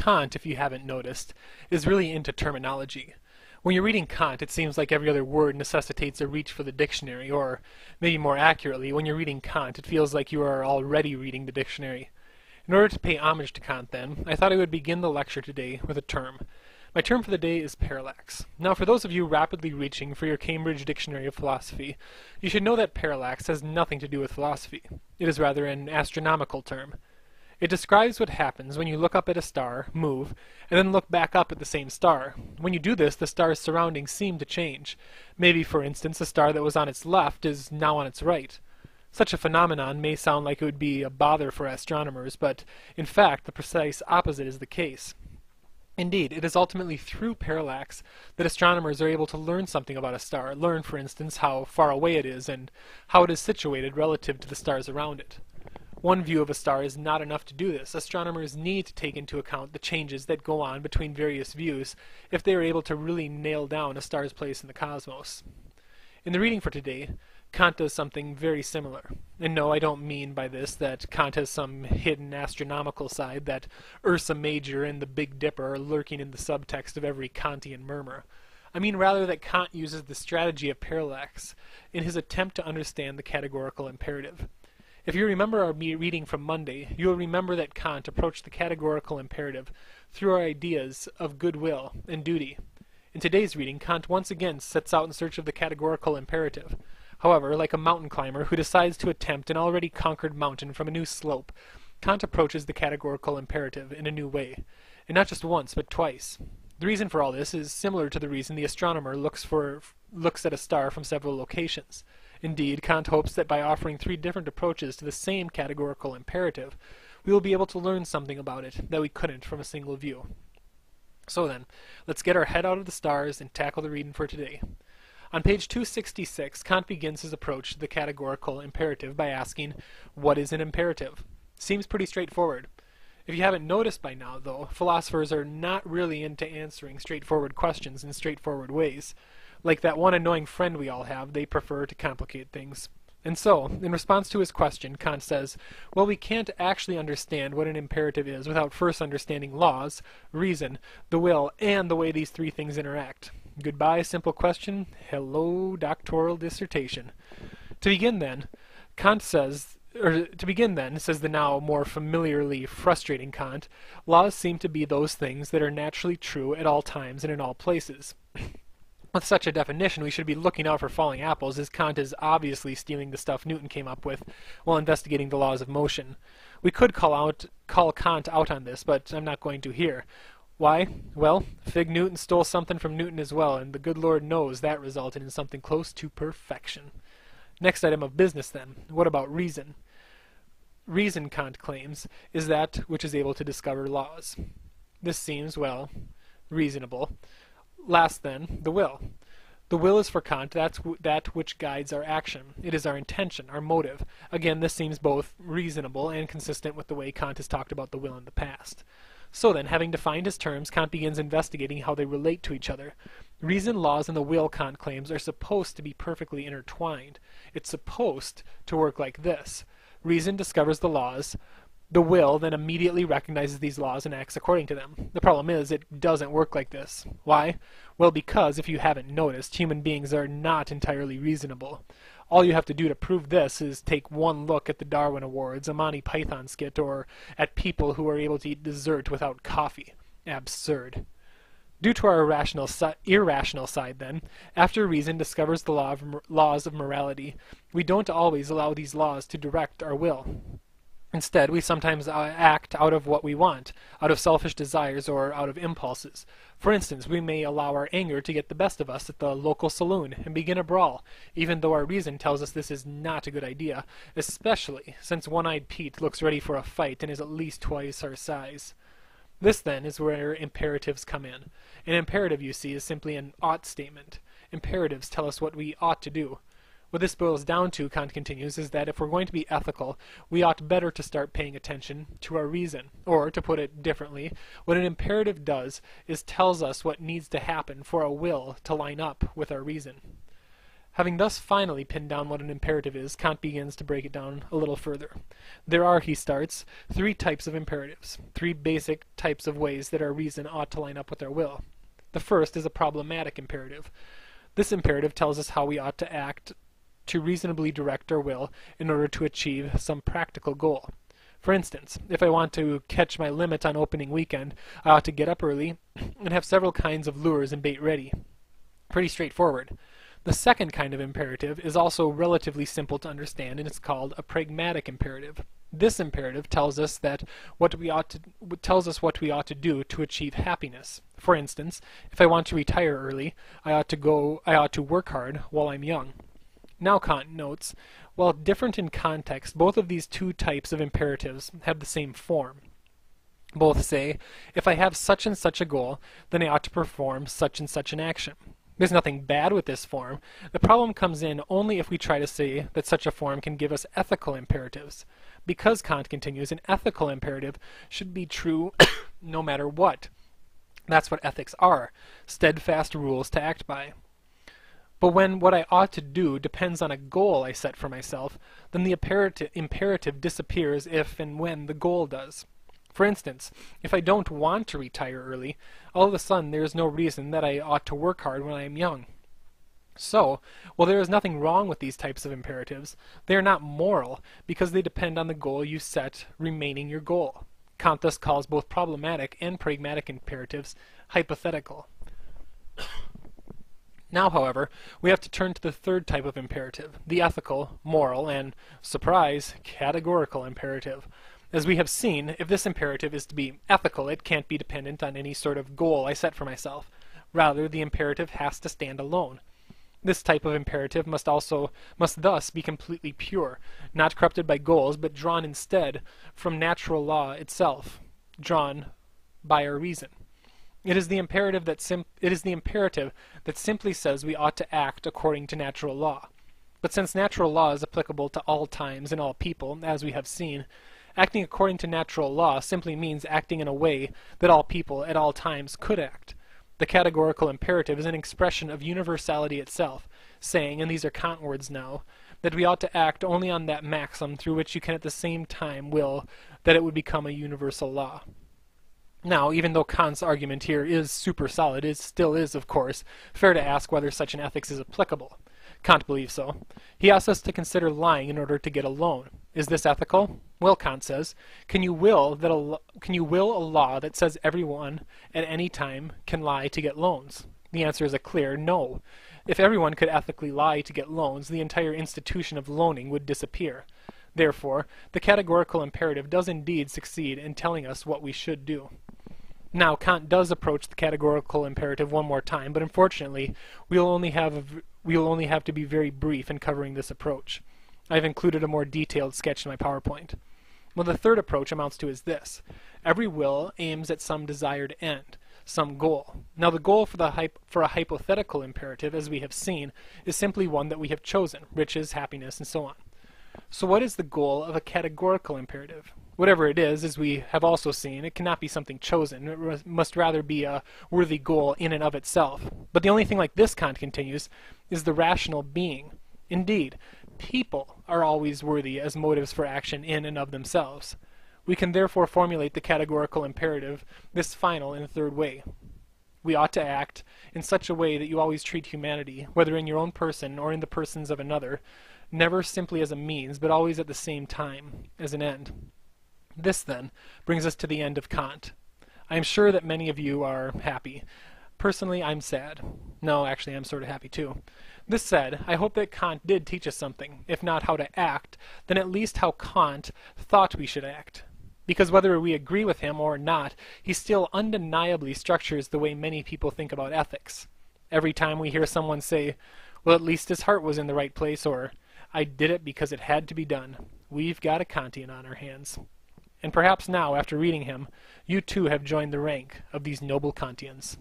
Kant, if you haven't noticed, is really into terminology. When you're reading Kant, it seems like every other word necessitates a reach for the dictionary, or maybe more accurately, when you're reading Kant, it feels like you are already reading the dictionary. In order to pay homage to Kant, then, I thought I would begin the lecture today with a term. My term for the day is parallax. Now, for those of you rapidly reaching for your Cambridge Dictionary of Philosophy, you should know that parallax has nothing to do with philosophy. It is rather an astronomical term. It describes what happens when you look up at a star, move, and then look back up at the same star. When you do this, the star's surroundings seem to change. Maybe, for instance, a star that was on its left is now on its right. Such a phenomenon may sound like it would be a bother for astronomers, but in fact the precise opposite is the case. Indeed, it is ultimately through parallax that astronomers are able to learn something about a star, learn, for instance, how far away it is and how it is situated relative to the stars around it. One view of a star is not enough to do this. Astronomers need to take into account the changes that go on between various views if they are able to really nail down a star's place in the cosmos. In the reading for today, Kant does something very similar. And no, I don't mean by this that Kant has some hidden astronomical side, that Ursa Major and the Big Dipper are lurking in the subtext of every Kantian murmur. I mean rather that Kant uses the strategy of parallax in his attempt to understand the categorical imperative. If you remember our reading from Monday, you will remember that Kant approached the categorical imperative through our ideas of goodwill and duty. In today's reading, Kant once again sets out in search of the categorical imperative. However, like a mountain climber who decides to attempt an already conquered mountain from a new slope, Kant approaches the categorical imperative in a new way, and not just once, but twice. The reason for all this is similar to the reason the astronomer looks at a star from several locations. Indeed, Kant hopes that by offering three different approaches to the same categorical imperative, we will be able to learn something about it that we couldn't from a single view. So then, let's get our head out of the stars and tackle the reading for today. On page 266, Kant begins his approach to the categorical imperative by asking, what is an imperative? Seems pretty straightforward. If you haven't noticed by now, though, philosophers are not really into answering straightforward questions in straightforward ways. Like that one annoying friend we all have, they prefer to complicate things. And so, in response to his question, Kant says, well, we can't actually understand what an imperative is without first understanding laws, reason, the will, and the way these three things interact. Goodbye, simple question. Hello, doctoral dissertation. To begin then, says the now more familiarly frustrating Kant, laws seem to be those things that are naturally true at all times and in all places. With such a definition, we should be looking out for falling apples, as Kant is obviously stealing the stuff Newton came up with while investigating the laws of motion. We could call Kant out on this, but I'm not going to here. Why? Well, Fig Newton stole something from Newton as well, and the good Lord knows that resulted in something close to perfection. Next item of business, then. What about reason? Reason, Kant claims, is that which is able to discover laws. This seems, well, reasonable. Last, then, the will. The will is for Kant that which guides our action. It is our intention, our motive. Again, this seems both reasonable and consistent with the way Kant has talked about the will in the past. So then, having defined his terms, Kant begins investigating how they relate to each other. Reason, laws, and the will, Kant claims, are supposed to be perfectly intertwined. It's supposed to work like this. Reason discovers the laws. The will then immediately recognizes these laws and acts according to them. The problem is, it doesn't work like this. Why? Well, because, if you haven't noticed, human beings are not entirely reasonable. All you have to do to prove this is take one look at the Darwin Awards, a Monty Python skit, or at people who are able to eat dessert without coffee. Absurd. Due to our irrational side, then, after reason discovers the laws of morality, we don't always allow these laws to direct our will. Instead, we sometimes act out of what we want, out of selfish desires or out of impulses. For instance, we may allow our anger to get the best of us at the local saloon and begin a brawl, even though our reason tells us this is not a good idea, especially since One-Eyed Pete looks ready for a fight and is at least twice our size. This, then, is where imperatives come in. An imperative, you see, is simply an ought statement. Imperatives tell us what we ought to do. What this boils down to, Kant continues, is that if we're going to be ethical, we ought better to start paying attention to our reason. Or, to put it differently, what an imperative does is tells us what needs to happen for our will to line up with our reason. Having thus finally pinned down what an imperative is, Kant begins to break it down a little further. There are, he starts, three types of imperatives, three basic types of ways that our reason ought to line up with our will. The first is a problematic imperative. This imperative tells us how we ought to act to reasonably direct our will in order to achieve some practical goal. For instance, if I want to catch my limit on opening weekend, I ought to get up early and have several kinds of lures and bait ready. Pretty straightforward. The second kind of imperative is also relatively simple to understand, and it's called a pragmatic imperative. This imperative tells us what we ought to do to achieve happiness. For instance, if I want to retire early, I ought to work hard while I'm young. Now Kant notes, while different in context, both of these two types of imperatives have the same form. Both say, if I have such and such a goal, then I ought to perform such and such an action. There's nothing bad with this form. The problem comes in only if we try to say that such a form can give us ethical imperatives. Because, Kant continues, an ethical imperative should be true no matter what. That's what ethics are, steadfast rules to act by. But when what I ought to do depends on a goal I set for myself, then the imperative disappears if and when the goal does. For instance, if I don't want to retire early, all of a sudden there is no reason that I ought to work hard when I am young. So, while there is nothing wrong with these types of imperatives, they are not moral because they depend on the goal you set remaining your goal. Kant thus calls both problematic and pragmatic imperatives hypothetical. Now, however, we have to turn to the third type of imperative, the ethical, moral, and, surprise, categorical imperative. As we have seen, if this imperative is to be ethical, it can't be dependent on any sort of goal I set for myself. Rather, the imperative has to stand alone. This type of imperative must thus be completely pure, not corrupted by goals, but drawn instead from natural law itself, drawn by our reason. It is the imperative that simply says we ought to act according to natural law. But since natural law is applicable to all times and all people, as we have seen, acting according to natural law simply means acting in a way that all people at all times could act. The categorical imperative is an expression of universality itself, saying, and these are Kant words now, that we ought to act only on that maxim through which you can at the same time will that it would become a universal law. Now, even though Kant's argument here is super solid, it still is, of course, fair to ask whether such an ethics is applicable. Kant believes so. He asks us to consider lying in order to get a loan. Is this ethical? Well, Kant says, can you will a law that says everyone at any time can lie to get loans? The answer is a clear no. If everyone could ethically lie to get loans, the entire institution of loaning would disappear. Therefore, the categorical imperative does indeed succeed in telling us what we should do. Now, Kant does approach the categorical imperative one more time, but unfortunately, we will only have to be very brief in covering this approach. I have included a more detailed sketch in my PowerPoint. Well, the third approach amounts to is this. Every will aims at some desired end, some goal. Now, the goal for a hypothetical imperative, as we have seen, is simply one that we have chosen, riches, happiness, and so on. So what is the goal of a categorical imperative? Whatever it is, as we have also seen, it cannot be something chosen. It must rather be a worthy goal in and of itself. But the only thing like this, Kant continues, is the rational being. Indeed, people are always worthy as motives for action in and of themselves. We can therefore formulate the categorical imperative this final and third way. We ought to act in such a way that you always treat humanity, whether in your own person or in the persons of another, never simply as a means, but always at the same time as an end. This, then, brings us to the end of Kant. I am sure that many of you are happy. Personally, I'm sad. No, actually, I'm sort of happy too. This said, I hope that Kant did teach us something, if not how to act, then at least how Kant thought we should act. Because whether we agree with him or not, he still undeniably structures the way many people think about ethics. Every time we hear someone say, well, at least his heart was in the right place, or I did it because it had to be done, we've got a Kantian on our hands. And perhaps now, after reading him, you too have joined the rank of these noble Kantians.